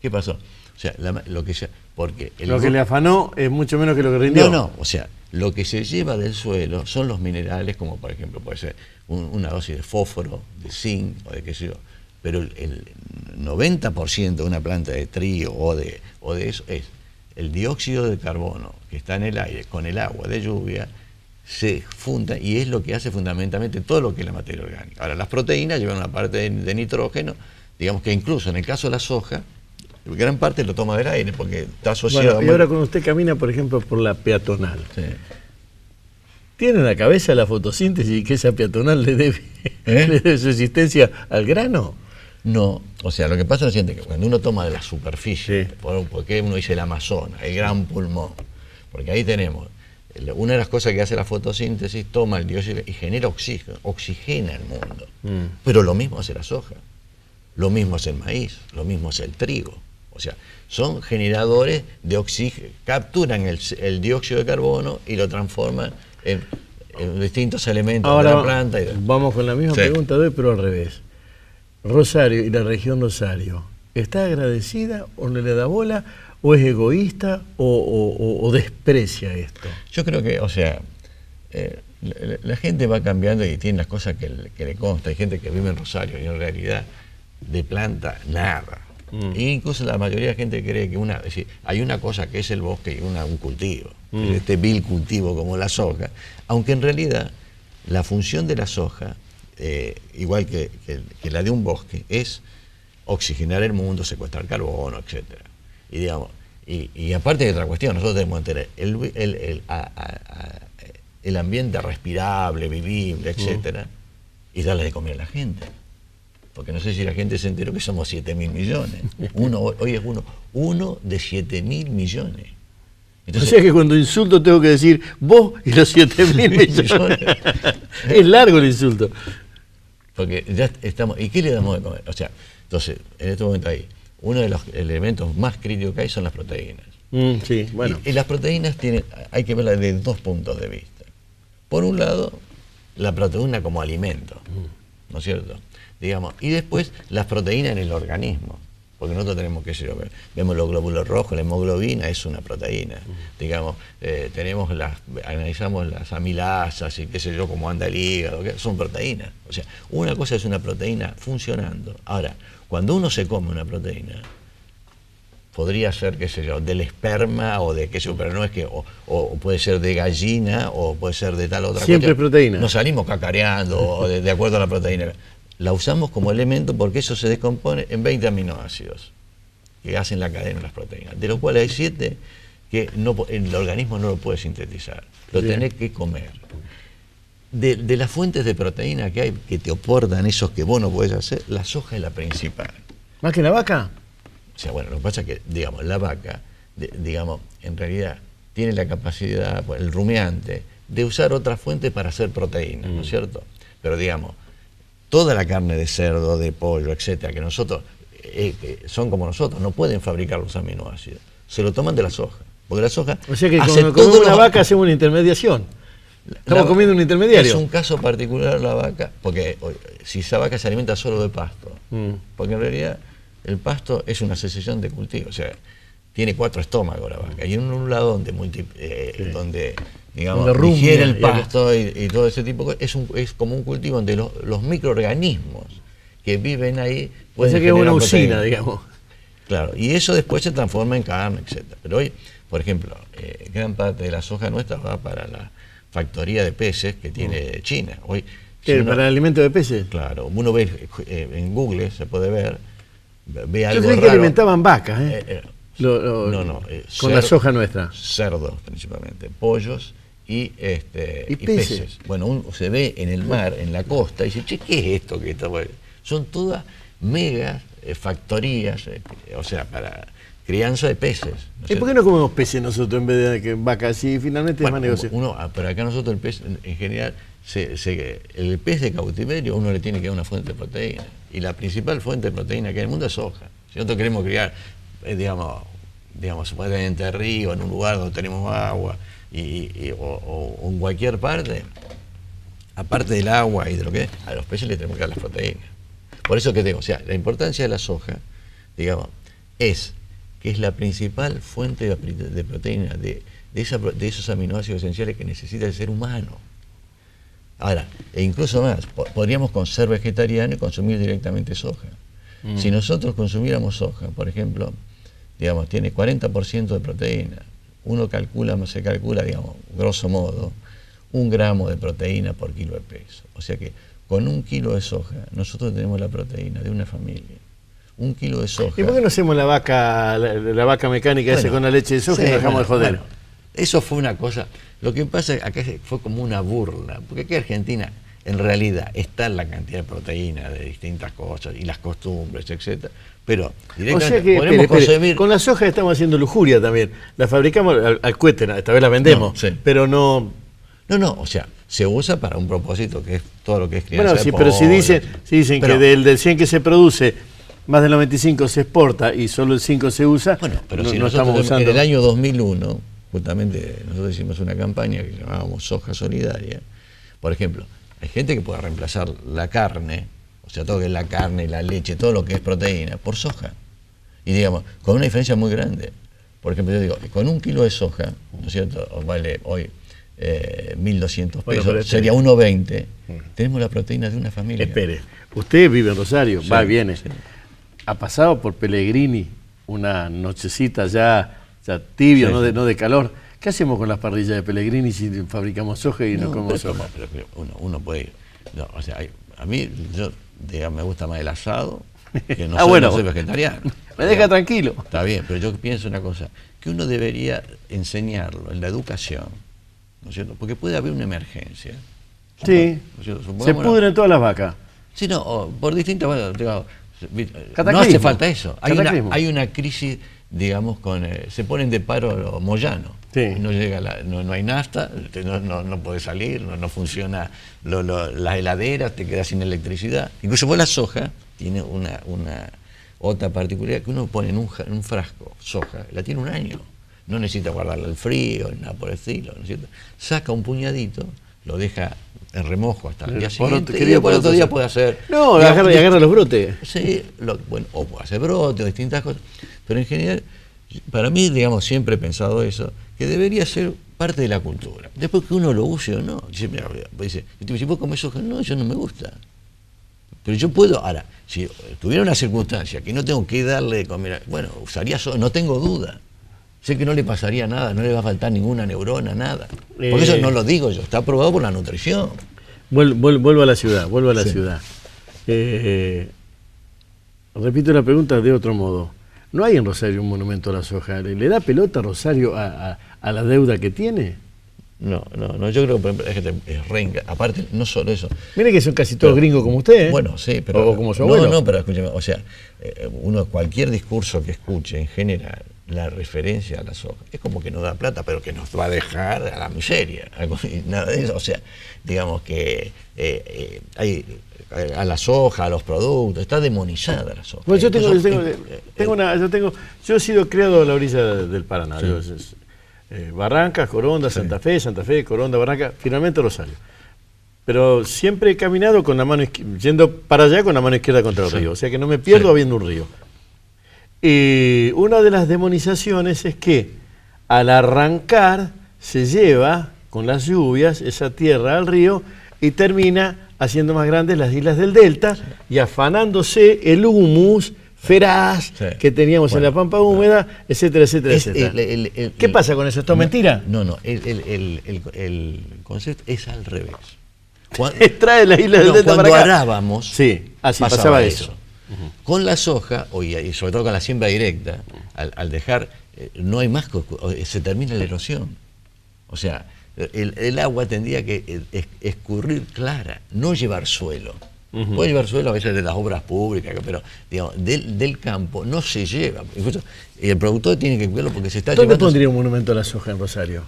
¿Qué pasó? O sea, lo que le afanó es mucho menos que lo que rindió. No, o sea, lo que se lleva del suelo son los minerales, como por ejemplo puede ser una dosis de fósforo, de zinc o de qué sé yo, pero el 90% de una planta de trigo o de eso es el dióxido de carbono que está en el aire con el agua de lluvia, se funda y es lo que hace fundamentalmente todo lo que es la materia orgánica. Ahora, las proteínas llevan una parte de nitrógeno, digamos que incluso en el caso de la soja, gran parte lo toma del aire porque está asociado. Bueno, y ahora cuando usted camina, por ejemplo, por la peatonal, ¿tiene en la cabeza la fotosíntesis y que esa peatonal le debe su existencia al grano? No, o sea, lo que pasa es lo siguiente, que cuando uno toma de la superficie, porque uno dice el Amazonas, el gran pulmón, porque ahí tenemos, una de las cosas que hace la fotosíntesis, toma el dióxido y genera oxígeno, oxigena el mundo. Pero lo mismo hace la soja, lo mismo hace el maíz, lo mismo hace el trigo. O sea, son generadores de oxígeno, capturan el dióxido de carbono y lo transforman en distintos elementos de la planta. Vamos con la misma pregunta de hoy, pero al revés. Rosario y la región Rosario, ¿está agradecida o no le da bola o es egoísta o desprecia esto? Yo creo que, o sea, la gente va cambiando y tiene las cosas que le consta. Hay gente que vive en Rosario y en realidad de planta nada. E incluso la mayoría de la gente cree que es decir, hay una cosa que es el bosque y un cultivo, este vil cultivo como la soja, aunque en realidad la función de la soja, igual que la de un bosque, es oxigenar el mundo, secuestrar carbono, etcétera. Y digamos, y aparte de otra cuestión, nosotros tenemos que tener el ambiente respirable, vivible, etcétera, y darle de comer a la gente. Porque no sé si la gente se enteró que somos 7.000 millones. Hoy es uno de 7.000 millones. Entonces, o sea que cuando insulto tengo que decir vos y los 7.000 millones. Es largo el insulto. Porque ya estamos... ¿Y qué le damos de comer? O sea, entonces, en este momento ahí, uno de los elementos más críticos que hay son las proteínas. Sí, bueno. Y las proteínas hay que verlas desde dos puntos de vista. Por un lado, la proteína como alimento, ¿no es cierto? Digamos, y después las proteínas en el organismo, porque nosotros tenemos que vemos los glóbulos rojos, la hemoglobina es una proteína, digamos, analizamos las amilasas y qué sé yo, cómo anda el hígado, son proteínas. O sea, una cosa es una proteína funcionando. Ahora, cuando uno se come una proteína, podría ser, qué sé yo, del esperma o de qué sé yo, pero no es que, o puede ser de gallina o puede ser de tal otra cosa. Siempre proteína. Nos salimos cacareando de acuerdo a la proteína. La usamos como elemento porque eso se descompone en 20 aminoácidos que hacen la cadena de las proteínas, de los cuales hay 7 que el organismo no lo puede sintetizar, lo tenés que comer. De las fuentes de proteína que hay que te aportan esos que vos no podés hacer, la soja es la principal. ¿Más que la vaca? O sea, bueno, lo que pasa es que, digamos, la vaca, digamos, en realidad tiene la capacidad, el rumiante, de usar otras fuentes para hacer proteínas, ¿no es cierto? Pero, digamos, toda la carne de cerdo, de pollo, etcétera, que nosotros, que son como nosotros, no pueden fabricar los aminoácidos. Se lo toman de la soja. Porque la soja. O sea que cuando comemos una vaca hacemos una intermediación. Estamos comiendo un intermediario. Es un caso particular la vaca, porque si esa vaca se alimenta solo de pasto, porque en realidad el pasto es una secesión de cultivo. O sea, tiene 4 estómagos la vaca. Y en un lado donde digamos, digiere el pasto y todo ese tipo de cosas, es como un cultivo donde los microorganismos que viven ahí pueden generar una usina, digamos. Claro, y eso después se transforma en carne, etcétera. Pero hoy, por ejemplo, gran parte de la soja nuestra va para la factoría de peces que tiene China. Hoy, ¿para el alimento de peces? Claro, uno ve en Google, se puede ver, ve algo raro. Yo creí que alimentaban vacas, con la soja nuestra. Cerdos principalmente, pollos y peces. Bueno, se ve en el mar, en la costa, y dice, che, ¿qué es esto que está? Son todas megas factorías, o sea, para crianza de peces. ¿Y por qué no comemos peces nosotros en vez de vacas? Si finalmente es más negocio. Pero acá nosotros el pez, en general, el pez de cautiverio uno le tiene que dar una fuente de proteína. Y la principal fuente de proteína que hay en el mundo es soja. Si nosotros queremos criar, digamos, supuestamente en río, en un lugar donde tenemos agua, o en cualquier parte, aparte del agua y de lo que es, a los peces les tenemos que dar las proteínas. Por eso que digo, o sea, la importancia de la soja, digamos, es que es la principal fuente de proteína, de esos aminoácidos esenciales que necesita el ser humano. Ahora, e incluso más, podríamos ser vegetarianos y consumir directamente soja. Si nosotros consumiéramos soja, por ejemplo, digamos, tiene 40% de proteína. Uno se calcula, digamos, grosso modo, 1 gramo de proteína por kilo de peso. O sea que con 1 kilo de soja, nosotros tenemos la proteína de una familia. 1 kilo de soja. ¿Y por qué no hacemos la vaca mecánica esa con la leche de soja y dejamos de joder? Bueno, eso fue una cosa. Lo que pasa acá fue como una burla, porque aquí en Argentina, en realidad, está la cantidad de proteína de distintas cosas y las costumbres, etcétera. Pero directamente podemos consumir. Con la soja estamos haciendo lujuria también. La fabricamos al cohete, esta vez la vendemos, pero no. No, o sea, se usa para un propósito que es todo lo que es crianza de pollo. Pero si dicen que del 100 que se produce, más del 95 se exporta y solo el 5 se usa, bueno, pero no, si no nosotros estamos usando. En el año 2001, justamente nosotros hicimos una campaña que llamábamos Soja Solidaria. Por ejemplo, hay gente que puede reemplazar la carne, o sea, todo lo que es la carne, la leche, todo lo que es proteína, por soja. Y digamos, con una diferencia muy grande. Por ejemplo, yo digo, con 1 kilo de soja, ¿no es cierto? Vale hoy 1.200 pesos, Bueno, sería 1.20. Tenemos la proteína de una familia. Espere, usted vive en Rosario, Sí, va y viene. sí. ¿Ha pasado por Pellegrini una nochecita ya tibio, Sí, no, sí. no de calor? ¿Qué hacemos con las parrillas de Pellegrini si fabricamos soja y no comemos soja? Pero uno puede ir. No, o sea, a mí, digamos, me gusta más el asado, que no, Bueno, no soy vegetariano. me deja tranquilo. Está bien, pero yo pienso una cosa, que uno debería enseñarlo en la educación, ¿no es cierto? Porque puede haber una emergencia. Sí, ¿No es cierto? se Supongamos pudren todas las vacas. Sí, no, por distintas, bueno, digamos, no Cataclismo. hace falta eso. Cataclismo. Hay una crisis, digamos, se ponen de paro los moyanos. Sí. No llega no hay nafta, no puede salir, no funciona las heladeras, te quedas sin electricidad. Incluso vos la soja tiene una otra particularidad, que uno pone en un frasco soja, la tiene 1 año. No necesita guardarla al frío, ni nada por el estilo, ¿no es cierto? Saca un puñadito, lo deja en remojo hasta el día siguiente, y después el otro día puede hacer... No, agarra los brotes. Sí, bueno, o puede hacer brote o distintas cosas, pero en general, para mí, digamos, siempre he pensado eso, que debería ser parte de la cultura. Después que uno lo use o no, dice, mira, si vos comes soja, no, yo no me gusta. Pero yo puedo, ahora, si tuviera una circunstancia que no tengo que darle de comer, bueno, usaría soja, no tengo duda. Sé que no le pasaría nada, no le va a faltar ninguna neurona, nada. Porque eso no lo digo yo, está aprobado por la nutrición. Vuelvo a la ciudad, Sí. ciudad. Repito la pregunta de otro modo. ¿No hay en Rosario un monumento a la soja? ¿Le da pelota a Rosario a la deuda que tiene? No, yo creo que por ejemplo, es renga. Aparte, no solo eso. Mire que son casi todos gringos como usted, ¿eh? Bueno, sí, pero... O como su abuelo. No, pero escúcheme, o sea, cualquier discurso que escuche en general, la referencia a la soja, es como que nos da plata, pero que nos va a dejar a la miseria. Nada de eso, o sea, digamos que hay a la soja, a los productos, está demonizada la soja. Bueno, yo he sido criado a la orilla del Paraná. Sí. Barrancas, Coronda, Sí. Santa Fe, Coronda, Barranca, finalmente Rosario. Pero siempre he caminado con la mano yendo para allá con la mano izquierda contra el Sí. río, o sea que no me pierdo Sí. habiendo un río. Y una de las demonizaciones es que al arrancar se lleva con las lluvias esa tierra al río y termina haciendo más grandes las islas del delta y afanándose el humus feraz que teníamos en la pampa húmeda, etcétera, etcétera, etcétera. ¿Qué pasa con eso? ¿Esto es mentira? No, el concepto es al revés. Extrae la isla del delta para cuando acá. arábamos, Sí, así pasaba eso. Con la soja, y sobre todo con la siembra directa, al dejar, no hay más, se termina la erosión. O sea, el agua tendría que escurrir clara, no llevar suelo. Puede llevar suelo a veces de las obras públicas, pero digamos, del campo no se lleva. Incluso el productor tiene que cuidarlo porque se está ¿Dónde llevando... pondría un monumento a la soja en Rosario?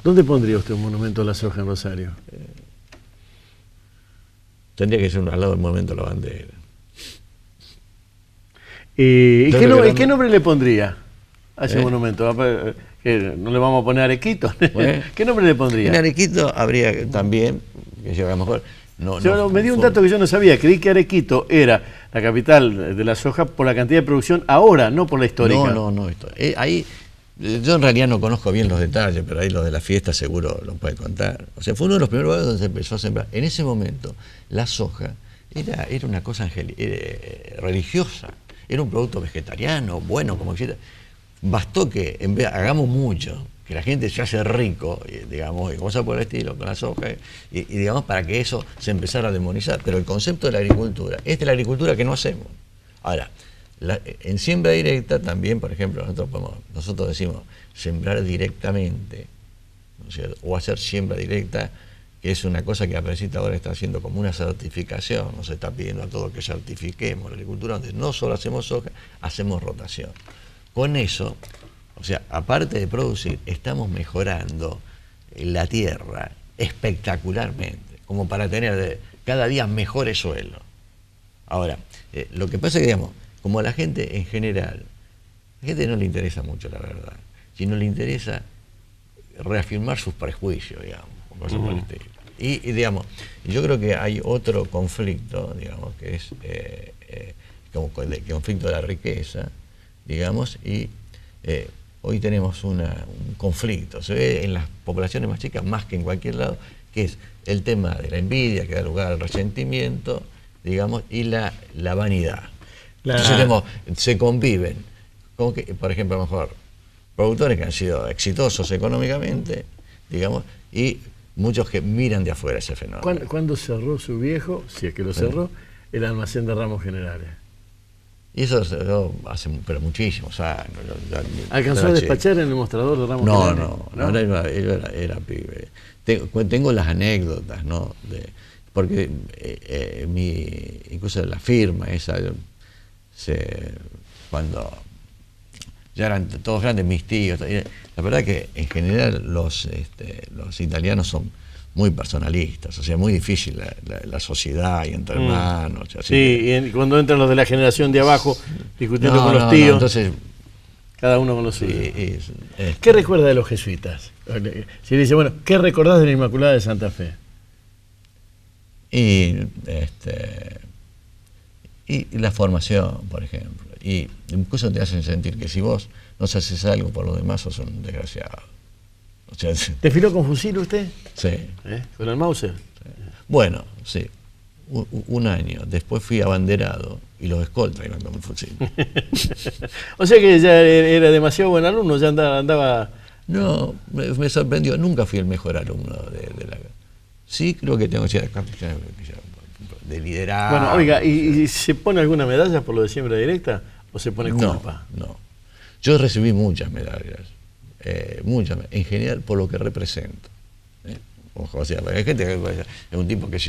¿Dónde pondría usted un monumento a la soja en Rosario? Tendría que ser al lado del monumento de la bandera. ¿Y qué nombre le pondría a ese monumento? ¿Que no le vamos a poner Arequito? ¿Qué nombre le pondría? En Arequito habría también, que a lo mejor... me dio un dato que yo no sabía. Creí que Arequito era la capital de la soja por la cantidad de producción ahora, no por la histórica. No. Ahí, yo en realidad no conozco bien los detalles, pero ahí los de la fiesta seguro lo puede contar. O sea, fue uno de los primeros lugares donde se empezó a sembrar. En ese momento, la soja era una cosa religiosa. Era un producto vegetariano, bueno, como quisiera. Bastó que hagamos mucho, que la gente se hace rico, digamos, y cosas por el estilo, con la soja, y digamos, para que eso se empezara a demonizar. Pero el concepto de la agricultura, es de la agricultura que no hacemos. Ahora, en siembra directa también, por ejemplo, nosotros decimos sembrar directamente, ¿no es cierto? O hacer siembra directa, que es una cosa que APRESIT ahora está haciendo como una certificación, nos está pidiendo a todos que certifiquemos la agricultura, donde no solo hacemos soja, hacemos rotación. Con eso, o sea, aparte de producir, estamos mejorando la tierra espectacularmente, como para tener cada día mejores suelos. Ahora, lo que pasa es que, digamos, como a la gente en general, a la gente no le interesa mucho la verdad, sino le interesa reafirmar sus prejuicios, digamos, cosas por el estilo. Y digamos, yo creo que hay otro conflicto, digamos, que es como de conflicto de la riqueza, digamos, y hoy tenemos un conflicto, se ve en las poblaciones más chicas más que en cualquier lado, que es el tema de la envidia, que da lugar al resentimiento, digamos, y la vanidad. Entonces se conviven, como que, por ejemplo, a lo mejor, productores que han sido exitosos económicamente, digamos, y muchos que miran de afuera ese fenómeno. ¿Cuándo cerró su viejo, si es que lo cerró, el almacén de Ramos Generales? Y eso se dio hace pero muchísimos años. ¿Alcanzó a despachar en el mostrador de Ramos Generales? No, era pibe. Tengo las anécdotas, ¿no? Porque incluso la firma esa, cuando ya eran todos grandes mis tíos, la verdad que en general los italianos son muy personalistas, o sea, muy difícil la sociedad y entre hermanos. Sí, y cuando entran los de la generación de abajo discutiendo con los tíos, entonces, cada uno con los suyos. ¿Qué recuerda de los jesuitas? Si dice, bueno, ¿qué recordás de la Inmaculada de Santa Fe? Y la formación, por ejemplo, y incluso te hacen sentir que si vos no haces algo por los demás, sos un desgraciado. O sea, ¿Desfiló con fusil usted? Sí. ¿Con el Mauser? Sí. Bueno, sí. Un año. Después fui abanderado y los escoltas iban con el fusil. O sea que ya era demasiado buen alumno, ya andaba... No, me sorprendió. Nunca fui el mejor alumno de la... Sí, creo que tengo cierta de liderazgo. Bueno, oiga, ¿y se pone alguna medalla por lo de siembra directa o se pone culpa? No. Yo recibí muchas medallas. En general por lo que represento. O sea, hay gente que es un tipo que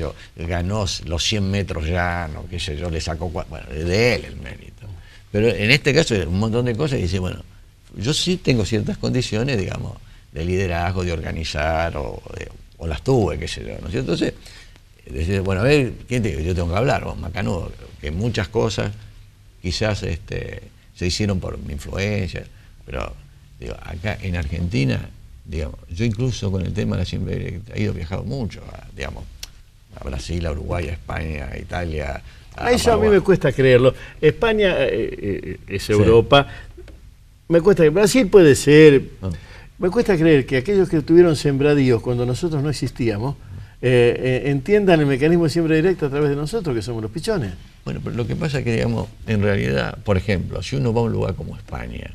ganó los 100 metros llanos, que yo le sacó, bueno, de él el mérito. Pero en este caso un montón de cosas y dice, bueno, yo sí tengo ciertas condiciones, digamos, de liderazgo, de organizar, o las tuve, qué sé yo, ¿no es cierto? Entonces, decir, bueno, a ver, yo tengo que hablar, Macanudo, que muchas cosas quizás se hicieron por mi influencia, pero digo, acá en Argentina, digamos, yo incluso con el tema de la siembra directa he viajado mucho, digamos, a Brasil, a Uruguay, a España, a Italia. Eso a mí me cuesta creerlo. España es Europa. Me cuesta, Brasil puede ser. Me cuesta creer que aquellos que tuvieron sembradíos cuando nosotros no existíamos, entiendan el mecanismo de siembra directa a través de nosotros, que somos los pichones. Bueno, pero lo que pasa es que, digamos, en realidad, por ejemplo, si uno va a un lugar como España,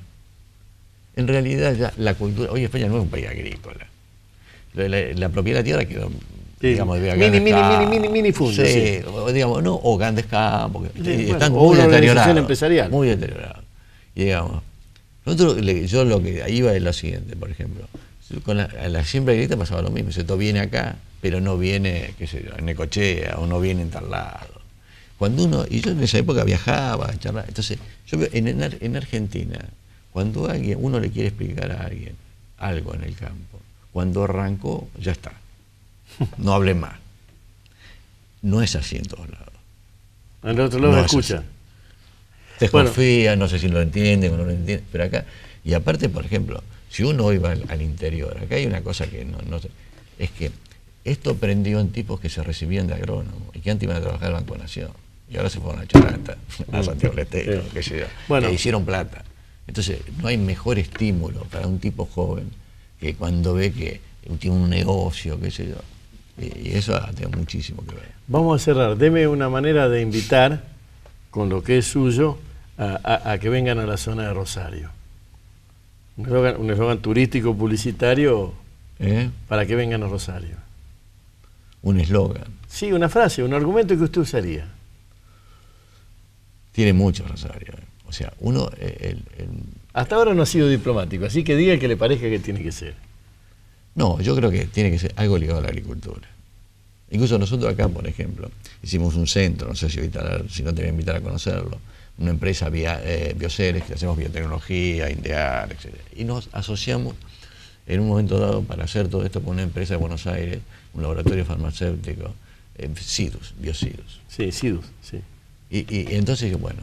en realidad ya la cultura, hoy España no es un país agrícola. La propiedad de la tierra quedó, digamos, mini fundos. Sí, digamos, no, o grandes campos, están o muy una deteriorados. Empresarial. Muy deteriorados. Y digamos, yo lo que iba es lo siguiente, por ejemplo, con la siembra directa pasaba lo mismo, esto viene acá, pero no viene, qué sé yo, en Necochea, o no viene en tal lado. Y yo en esa época viajaba, charlaba, entonces, yo veo en Argentina, cuando uno le quiere explicar a alguien algo en el campo, cuando arrancó, ya está. No hable más. No es así en todos lados. En otro lado escucha. Desconfía, no sé si lo entienden o no lo entienden, pero acá, y aparte, por ejemplo, si uno hoy va al interior, acá hay una cosa que no sé, es que esto prendió en tipos que se recibían de agrónomos y que antes iban a trabajar al Banco Nación, y ahora se fueron a Charanta, a Santiago Letero, qué sé yo, que hicieron plata. Entonces, no hay mejor estímulo para un tipo joven que cuando ve que tiene un negocio, qué sé yo. Y eso tiene muchísimo que ver. Vamos a cerrar. Deme una manera de invitar, con lo que es suyo, a que vengan a la zona de Rosario. Un eslogan turístico, publicitario, para que vengan a Rosario. Un eslogan. Sí, una frase, un argumento que usted usaría. Tiene mucho Rosario. O sea, uno... Hasta ahora no ha sido diplomático, así que diga que le parezca que tiene que ser. No, yo creo que tiene que ser algo ligado a la agricultura. Incluso nosotros acá, por ejemplo, hicimos un centro, no sé si no te voy a invitar a conocerlo, una empresa Bioceres, que hacemos biotecnología, INDEAR, etc. Y nos asociamos en un momento dado para hacer todo esto con una empresa de Buenos Aires, un laboratorio farmacéutico, Sidus, Biosidus. Sí, Sidus, sí. Y entonces, bueno,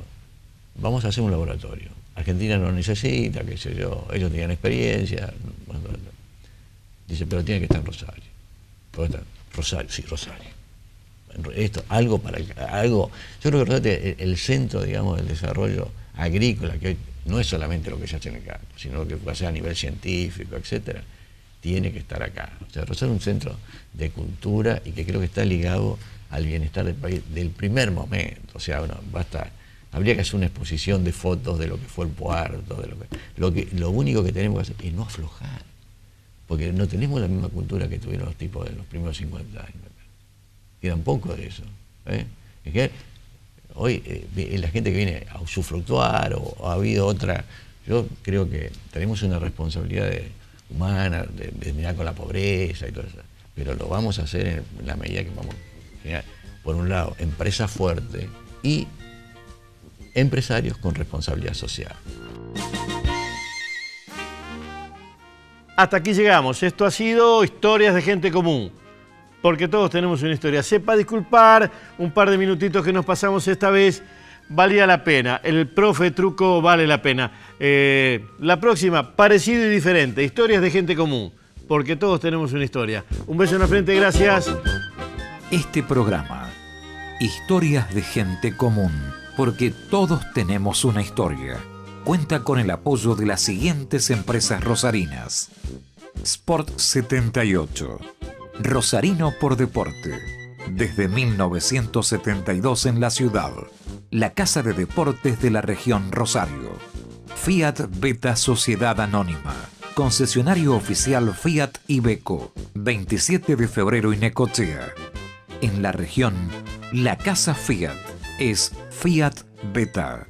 vamos a hacer un laboratorio. Argentina no necesita, qué sé yo, ellos tenían experiencia. Dice, pero tiene que estar en Rosario. Rosario, sí, Rosario. algo para algo. Yo creo que el centro, digamos, del desarrollo agrícola, que hoy no es solamente lo que se hace en el campo, sino lo que puede hacer a nivel científico, etcétera, tiene que estar acá. O sea, Rosario es un centro de cultura y que creo que está ligado al bienestar del país del primer momento. O sea, bueno, habría que hacer una exposición de fotos de lo que fue el puerto, lo único que tenemos que hacer es no aflojar, porque no tenemos la misma cultura que tuvieron los tipos de los primeros 50 años. Quedan poco de eso. Es que hoy la gente que viene a usufructuar o ha habido otra, yo creo que tenemos una responsabilidad humana de mirar con la pobreza y todo eso, pero lo vamos a hacer en la medida que vamos a generar, por un lado, empresas fuertes y empresarios con responsabilidad social. Hasta aquí llegamos. Esto ha sido Historias de Gente Común, porque todos tenemos una historia. Sepa disculpar un par de minutitos que nos pasamos esta vez, valía la pena. El profe Truco vale la pena. La próxima, parecido y diferente. Historias de Gente Común, porque todos tenemos una historia. Un beso en la frente, gracias. Este programa, Historias de Gente Común, porque todos tenemos una historia, cuenta con el apoyo de las siguientes empresas rosarinas: Sport 78, Rosarino por Deporte, desde 1972 en la ciudad, la casa de deportes de la región Rosario. Fiat Beta Sociedad Anónima, concesionario oficial Fiat Iveco, 27 de febrero y Necochea. En la región, la casa Fiat es Fiat Beta.